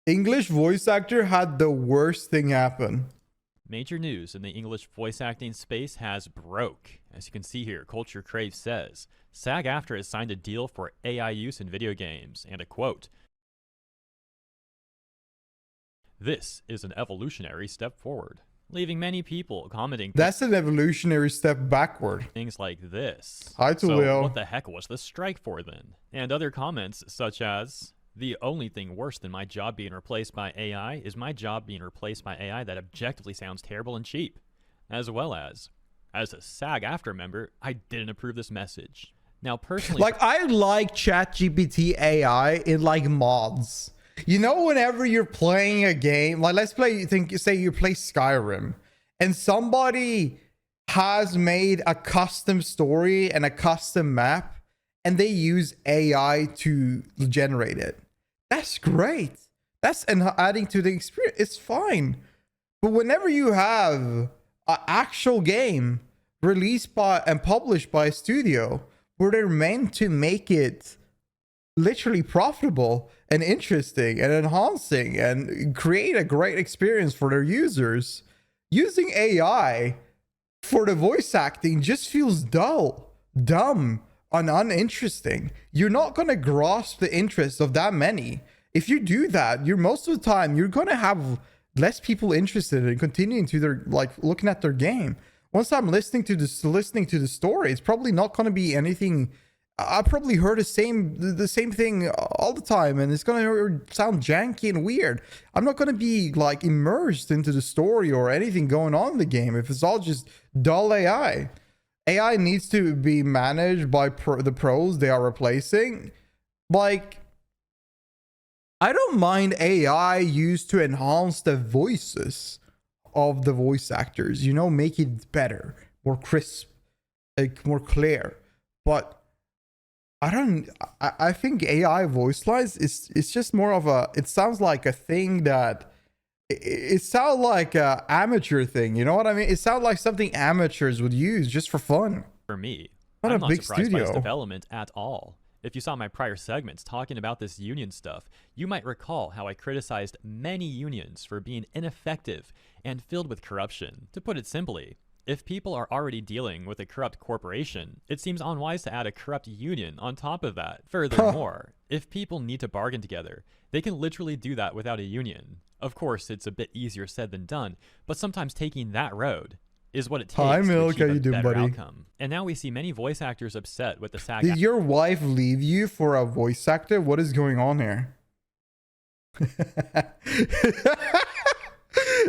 English voice actor had the worst thing happen. Major news in the English voice acting space has broke. As you can see here, Culture Crave says, SAG-AFTRA has signed a deal for AI use in video games, and a quote, "This is an evolutionary step forward," leaving many people commenting That's an evolutionary step backward. things like this. Hi to So Will. what the heck was the strike for then? And other comments such as, "The only thing worse than my job being replaced by AI is my job being replaced by AI that objectively sounds terrible and cheap," as well as a SAG-AFTRA member, I didn't approve this message. Now, personally, Like, I like ChatGPT AI in like mods. You know, whenever you're playing a game, like let's say you play Skyrim, and somebody has made a custom story and a custom map, and they use AI to generate it. That's great. That's adding to the experience. It's fine. But whenever you have an actual game released by and published by a studio where they're meant to make it literally profitable and interesting and enhancing and create a great experience for their users, using AI for the voice acting just feels dull, dumb, and uninteresting. You're not going to grasp the interest of that many. If you do that, you're most of the time you're going to have less people interested in continuing to their, like, looking at their game. Once I'm listening to the story, it's probably not going to be anything. I probably heard the same thing all the time, and it's gonna sound janky and weird. I'm not gonna be like immersed into the story or anything going on in the game if it's all just dull AI. AI needs to be managed by the pros they are replacing. Like, I don't mind AI used to enhance the voices of the voice actors, you know, make it better, more crisp, like more clear. But I think AI voice lines it's just more of a, it sounds like a thing that it sounds like a amateur thing, you know what I mean? It sounds like something amateurs would use just for fun. for me, Not I'm a not big surprised by this studio. development at all. If you saw my prior segments talking about this union stuff, you might recall how I criticized many unions for being ineffective and filled with corruption. To put it simply, if people are already dealing with a corrupt corporation, it seems unwise to add a corrupt union on top of that. Furthermore, if people need to bargain together, they can literally do that without a union. Of course, it's a bit easier said than done, but sometimes taking that road is what it takes Hi, to Milk. How achieve you a doing, better buddy? outcome. And now we see many voice actors upset with the SAG. Did your wife leave you for a voice actor? What is going on here?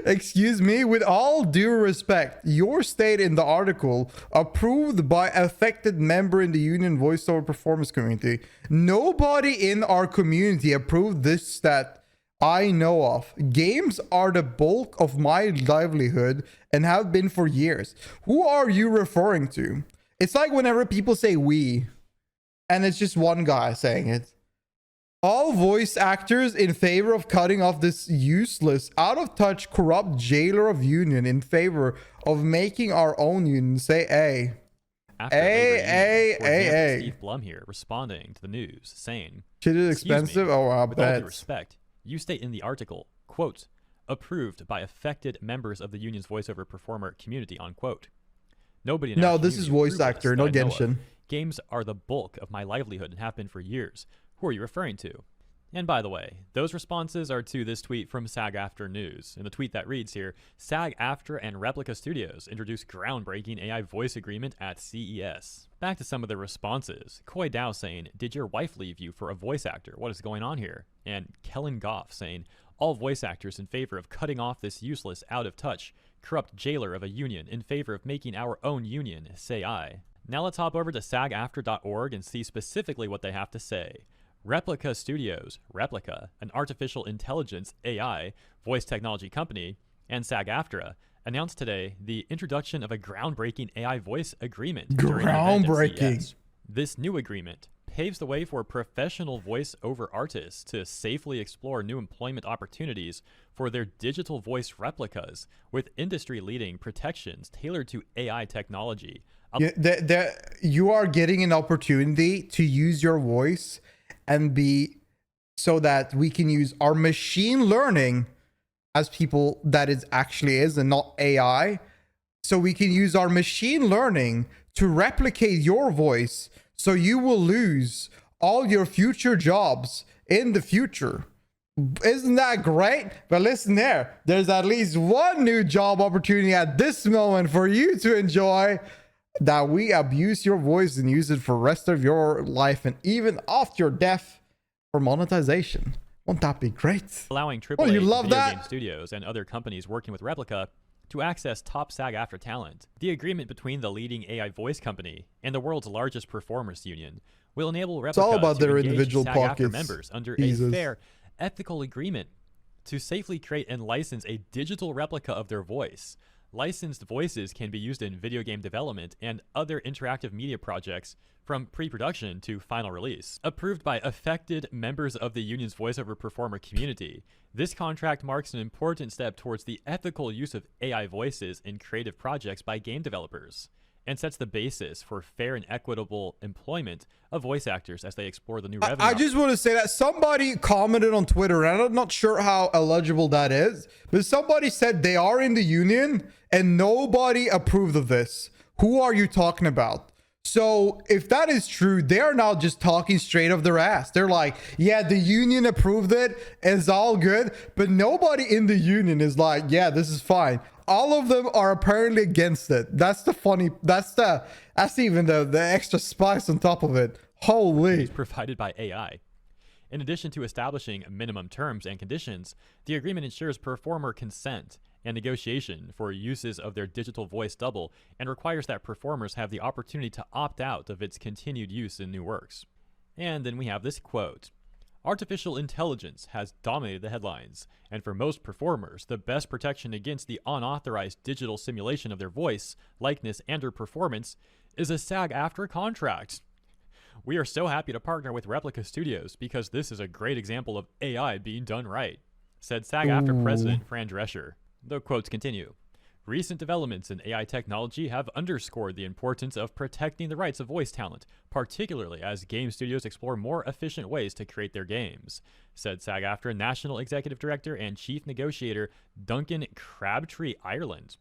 Excuse me, with all due respect, your state in the article approved by affected member in the union voiceover performance community. Nobody in our community approved this that I know of. Games are the bulk of my livelihood and have been for years. Who are you referring to? It's like whenever people say we, and it's just one guy saying it. All voice actors in favor of cutting off this useless, out-of-touch, corrupt jailer of union in favor of making our own union. Say A. After Labor Union. For example, A. Steve Blum here responding to the news, saying, Shit is "Excuse me, expensive? Oh, I with all due bet. respect, you state in the article, quote, approved by affected members of the union's voiceover performer community, unquote. Nobody in our No, this is community voice approved actor, this no that I know of. Genshin. Games are the bulk of my livelihood and have been for years. Who are you referring to?" And by the way, those responses are to this tweet from SAG-AFTRA News. In the tweet that reads here, "SAG-AFTRA and Replica Studios introduced groundbreaking AI voice agreement at CES." Back to some of the responses. Koi Dao saying, "Did your wife leave you for a voice actor? What is going on here?" And Kellen Goff saying, "All voice actors in favor of cutting off this useless, out-of-touch, corrupt jailer of a union in favor of making our own union, say I." Now let's hop over to SAGAFTRA.org and see specifically what they have to say. Replica Studios, Replica, an artificial intelligence AI voice technology company, and SAG-AFTRA announced today the introduction of a groundbreaking AI voice agreement. during an event at CES. This new agreement paves the way for professional voice-over artists to safely explore new employment opportunities for their digital voice replicas with industry-leading protections tailored to AI technology. You are getting an opportunity to use your voice and be so that we can use our machine learning as people that it actually is and not AI. So we can use our machine learning to replicate your voice, so you will lose all your future jobs in the future. Isn't that great? But listen there, there's at least one new job opportunity at this moment for you to enjoy, that we abuse your voice and use it for the rest of your life and even after your death for monetization. Won't that be great? Allowing AAA Oh, you love video that? game studios and other companies working with Replica to access top SAG-AFTRA talent. The agreement between the leading AI voice company and the world's largest performers union will enable Replica all about to their engage individual SAG-AFTRA pockets. members under Jesus. a fair, ethical agreement to safely create and license a digital replica of their voice. Licensed voices can be used in video game development and other interactive media projects from pre-production to final release. Approved by affected members of the union's voiceover performer community, this contract marks an important step towards the ethical use of AI voices in creative projects by game developers, and sets the basis for fair and equitable employment of voice actors as they explore the new revenue. I just want to say that somebody commented on Twitter, and I'm not sure how eligible that is, but somebody said they are in the union and nobody approved of this. Who are you talking about? So if that is true, they're now just talking straight off their ass. They're like, yeah, the union approved it. It's all good. But nobody in the union is like, yeah, this is fine. All of them are apparently against it. That's even the extra spice on top of it. Holy. Provided by AI. In addition to establishing minimum terms and conditions, the agreement ensures performer consent and negotiation for uses of their digital voice double, and requires that performers have the opportunity to opt out of its continued use in new works. And then we have this quote: "Artificial intelligence has dominated the headlines, and for most performers, the best protection against the unauthorized digital simulation of their voice, likeness, and/or performance is a SAG-AFTRA contract. We are so happy to partner with Replica Studios because this is a great example of AI being done right," said SAG-AFTRA President Fran Drescher. The quotes continue. "Recent developments in AI technology have underscored the importance of protecting the rights of voice talent, particularly as game studios explore more efficient ways to create their games," said SAG-AFTRA National Executive Director and Chief Negotiator Duncan Crabtree Ireland.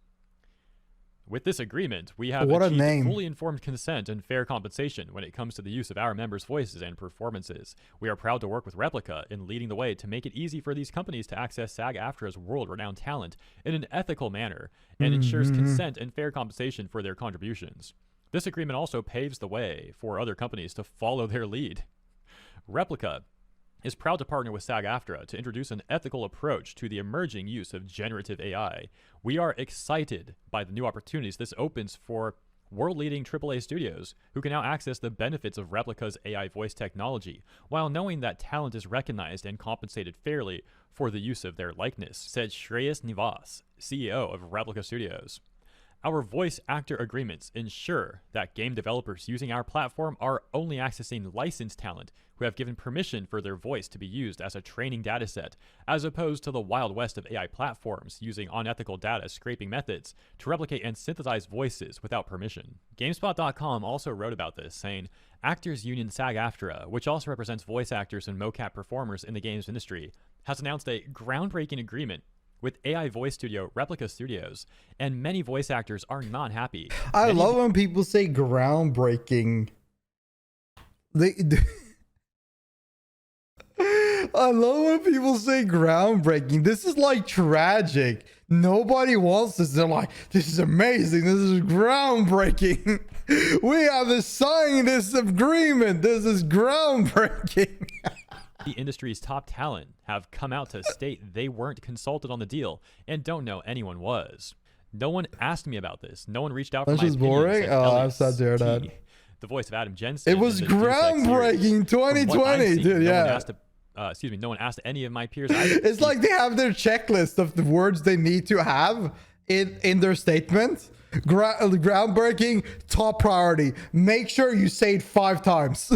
"With this agreement, we have achieved fully informed consent and fair compensation when it comes to the use of our members' voices and performances. We are proud to work with Replica in leading the way to make it easy for these companies to access SAG-AFTRA's world-renowned talent in an ethical manner, and ensures consent and fair compensation for their contributions. This agreement also paves the way for other companies to follow their lead. Replica is proud to partner with SAG-AFTRA to introduce an ethical approach to the emerging use of generative AI. We are excited by the new opportunities this opens for world-leading AAA studios who can now access the benefits of Replica's AI voice technology, while knowing that talent is recognized and compensated fairly for the use of their likeness," said Shreyas Nivas, CEO of Replica Studios. "Our voice actor agreements ensure that game developers using our platform are only accessing licensed talent who have given permission for their voice to be used as a training dataset, as opposed to the wild west of AI platforms using unethical data scraping methods to replicate and synthesize voices without permission." GameSpot.com also wrote about this, saying, "Actors Union SAG-AFTRA, which also represents voice actors and mocap performers in the games industry, has announced a groundbreaking agreement with AI voice studio Replica Studios, and many voice actors are not happy." I love when people say groundbreaking. I love when people say groundbreaking. This is like tragic. Nobody wants this. They're like, this is amazing. This is groundbreaking. We have signed this agreement. This is groundbreaking. The industry's top talent have come out to state they weren't consulted on the deal and don't know anyone was. "No one asked me about this. No one reached out for my opinion," boring. said Oh, I'm Elliot sad to hear that. T., the voice of Adam Jensen. It was groundbreaking 2020, dude. Yeah. No one asked any of my peers. It's like they have their checklist of the words they need to have in their statement. Groundbreaking, top priority. Make sure you say it 5 times.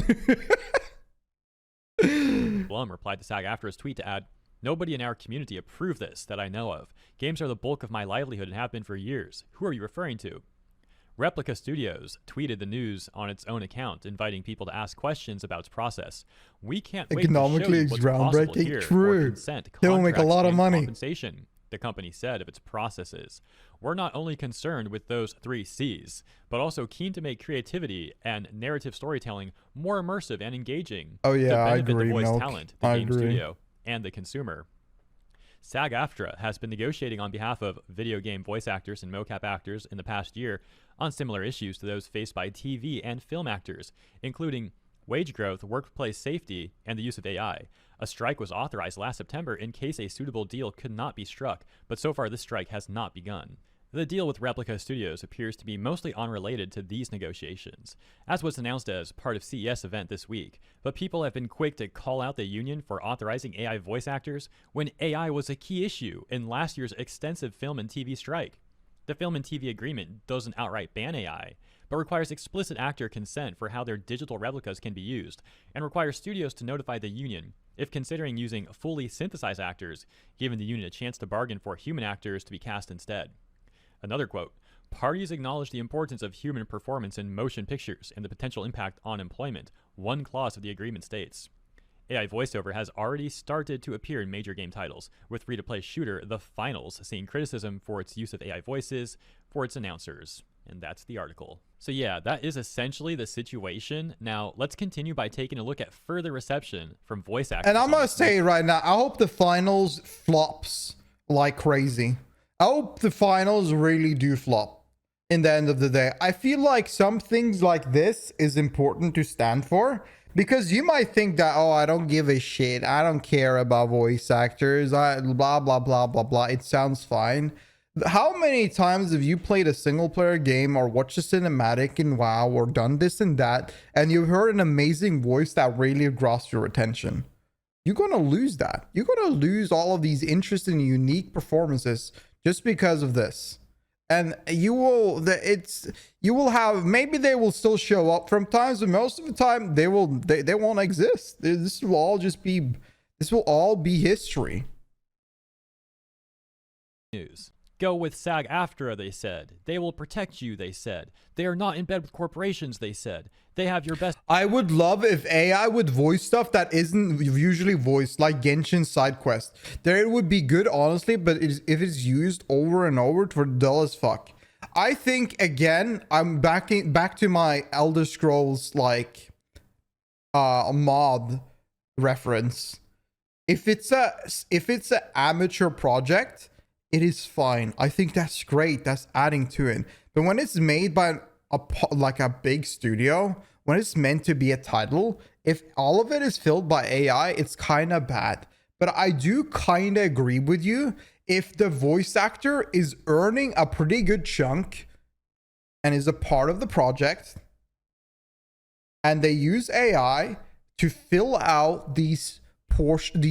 Blum replied to SAG-AFTRA's tweet to add, "Nobody in our community approved this that I know of. Games are the bulk of my livelihood and have been for years. Who are you referring to?" Replica Studios tweeted the news on its own account, inviting people to ask questions about its process. We can't wait to show Economically, you it's what's possible groundbreaking. here for True. consent, They'll make a contracts, lot of and money. compensation, the company said of its processes. We're not only concerned with those 3 C's, but also keen to make creativity and narrative storytelling more immersive and engaging Oh yeah, to I benefit agree, the voice Milk. talent, the I game agree. studio, and the consumer. SAG-AFTRA has been negotiating on behalf of video game voice actors and mocap actors in the past year on similar issues to those faced by TV and film actors, including wage growth, workplace safety, and the use of AI. A strike was authorized last September in case a suitable deal could not be struck, but so far this strike has not begun. The deal with Replica Studios appears to be mostly unrelated to these negotiations, as was announced as part of CES event this week, but people have been quick to call out the union for authorizing AI voice actors when AI was a key issue in last year's extensive film and TV strike. The film and TV agreement doesn't outright ban AI, but requires explicit actor consent for how their digital replicas can be used, and requires studios to notify the union if considering using fully synthesized actors, giving the union a chance to bargain for human actors to be cast instead. Another quote, "Parties acknowledge the importance of human performance in motion pictures and the potential impact on employment," one clause of the agreement states. AI voiceover has already started to appear in major game titles, with free-to-play shooter The Finals seeing criticism for its use of AI voices for its announcers. And that's the article. So yeah, that is essentially the situation. Now, let's continue by taking a look at further reception from voice actors. And I'm gonna say right now, I hope the finals flops like crazy. I hope the finals really do flop in the end of the day. I feel like some things like this is important to stand for, because you might think that, oh, I don't give a shit, I don't care about voice actors, blah blah blah blah blah, it sounds fine. How many times have you played a single player game or watched a cinematic in WoW or done this and that, and you've heard an amazing voice that really grasped your attention? You're gonna lose that. You're gonna lose all of these interesting, unique performances just because of this. And you will have, maybe they will still show up from times, but most of the time they won't exist. This will all be history. News. Go with SAG-AFTRA, they said. They will protect you, they said. They are not in bed with corporations, they said. They have your best. I would love if AI would voice stuff that isn't usually voiced, like Genshin side quest. There it would be good, honestly, but if it's used over and over for dull as fuck. I think, again, I'm back to my Elder Scrolls like mod reference. If it's an amateur project, it is fine. I think that's great. That's adding to it. But when it's made by a big studio, when it's meant to be a title, if all of it is filled by AI, it's kind of bad. But I do kind of agree with you. If the voice actor is earning a pretty good chunk and is a part of the project, and they use AI to fill out these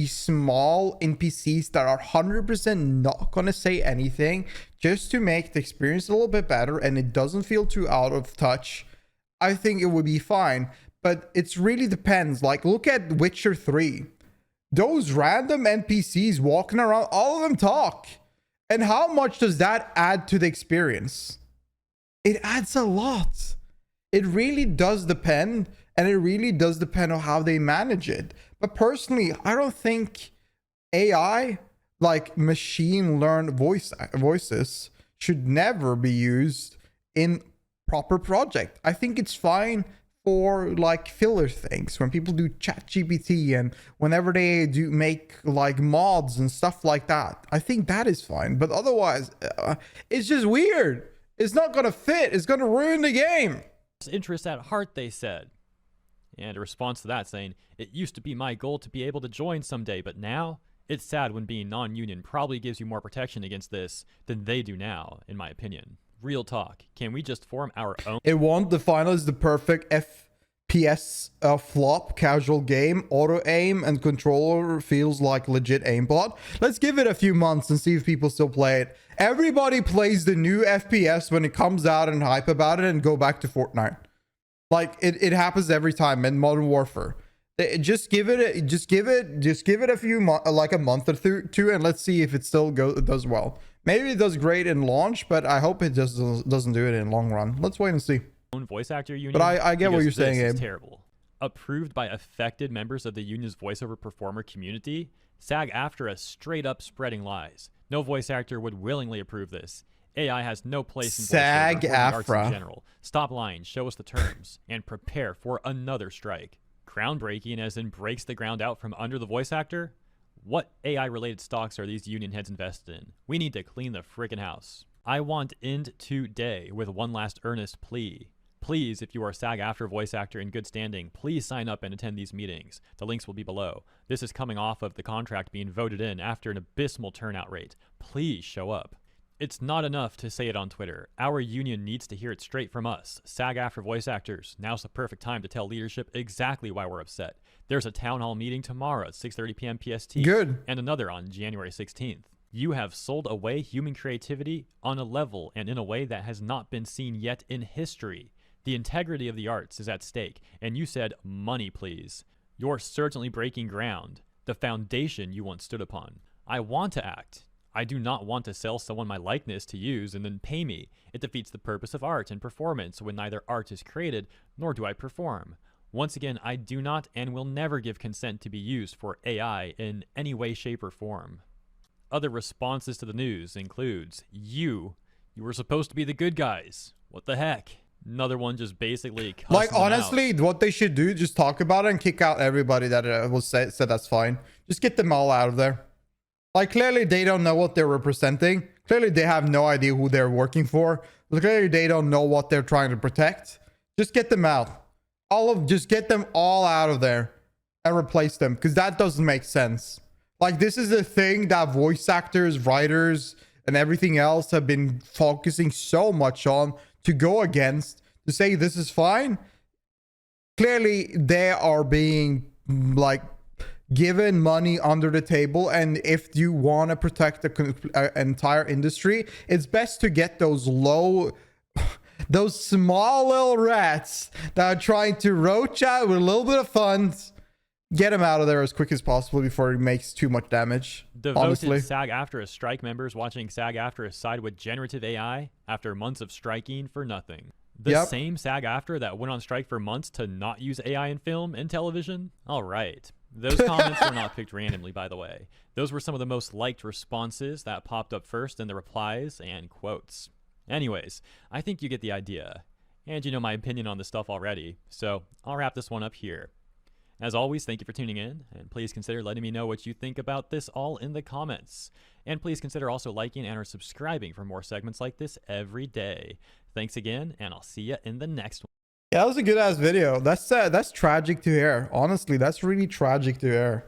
small NPCs that are 100% not gonna say anything, just to make the experience a little bit better and it doesn't feel too out of touch, I think it would be fine. But it really depends. Like, look at Witcher 3. Those random NPCs walking around, all of them talk. And how much does that add to the experience? It adds a lot. It really does depend, and it really does depend on how they manage it. But personally, I don't think AI, like machine learned voices, should never be used in proper project. I think it's fine for like filler things, when people do ChatGPT and whenever they do make like mods and stuff like that. I think that is fine. But otherwise, it's just weird. It's not gonna fit. It's gonna ruin the game. Interest at heart, they said. And a response to that saying, "It used to be my goal to be able to join someday, but now it's sad when being non-union probably gives you more protection against this than they do now, in my opinion." Real talk. Can we just form our own? It won't. The final is the perfect FPS flop, casual game, auto aim, and controller feels like legit aimbot. Let's give it a few months and see if people still play it. Everybody plays the new FPS when it comes out and hype about it and go back to Fortnite. Like it happens every time in Modern Warfare. Just give it a few like a month or two, and let's see if it still does well. Maybe it does great in launch, but I hope it just doesn't do it in long run. Let's wait and see. Own voice actor union. But I get what you're saying, This Abe. is terrible. Approved by affected members of the union's voiceover performer community, SAG-AFTRA straight up spreading lies. No voice actor would willingly approve this. AI has no place in voiceover or the arts in general. Stop lying, show us the terms, and prepare for another strike. Groundbreaking as in breaks the ground out from under the voice actor? What AI-related stocks are these union heads invested in? We need to clean the frickin' house. I want end today with one last earnest plea. Please, if you are a SAG-AFTRA voice actor in good standing, please sign up and attend these meetings. The links will be below. This is coming off of the contract being voted in after an abysmal turnout rate. Please show up. It's not enough to say it on Twitter. Our union needs to hear it straight from us. SAG-AFTRA voice actors, now's the perfect time to tell leadership exactly why we're upset. There's a town hall meeting tomorrow at 6:30 p.m. PST. Good. And another on January 16th. You have sold away human creativity on a level and in a way that has not been seen yet in history. The integrity of the arts is at stake, and you said, money please. You're certainly breaking ground, the foundation you once stood upon. I want to act. I do not want to sell someone my likeness to use and then pay me. It defeats the purpose of art and performance when neither art is created, nor do I perform. Once again, I do not and will never give consent to be used for AI in any way, shape, or form. Other responses to the news includes, you were supposed to be the good guys. What the heck? Another one just basically like, honestly, what they should do, just talk about it and kick out everybody that was said that's fine. Just get them all out of there. Like, clearly they don't know what they're representing. Clearly they have no idea who they're working for. Clearly they don't know what they're trying to protect. Just get them out. Just get them all out of there and replace them, because that doesn't make sense. Like, this is the thing that voice actors, writers, and everything else have been focusing so much on to go against, to say this is fine. Clearly they are being like given money under the table, and if you want to protect the entire industry, it's best to get those small little rats that are trying to roach out with a little bit of funds. Get them out of there as quick as possible before it makes too much damage. Devoted SAG-AFTRA strike members watching SAG-AFTRA side with generative AI after months of striking for nothing. The same SAG-AFTRA that went on strike for months to not use AI in film and television? All right. Those comments were not picked randomly, by the way. Those were some of the most liked responses that popped up first in the replies and quotes. Anyways, I think you get the idea. And you know my opinion on this stuff already, so I'll wrap this one up here. As always, thank you for tuning in, and please consider letting me know what you think about this all in the comments. And please consider also liking and or subscribing for more segments like this every day. Thanks again, and I'll see you in the next one. Yeah, that was a good ass video. That's tragic to hear. Honestly, that's really tragic to hear.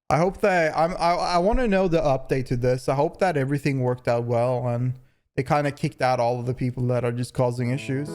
I hope that I want to know the update to this. I hope that everything worked out well and they kind of kicked out all of the people that are just causing issues.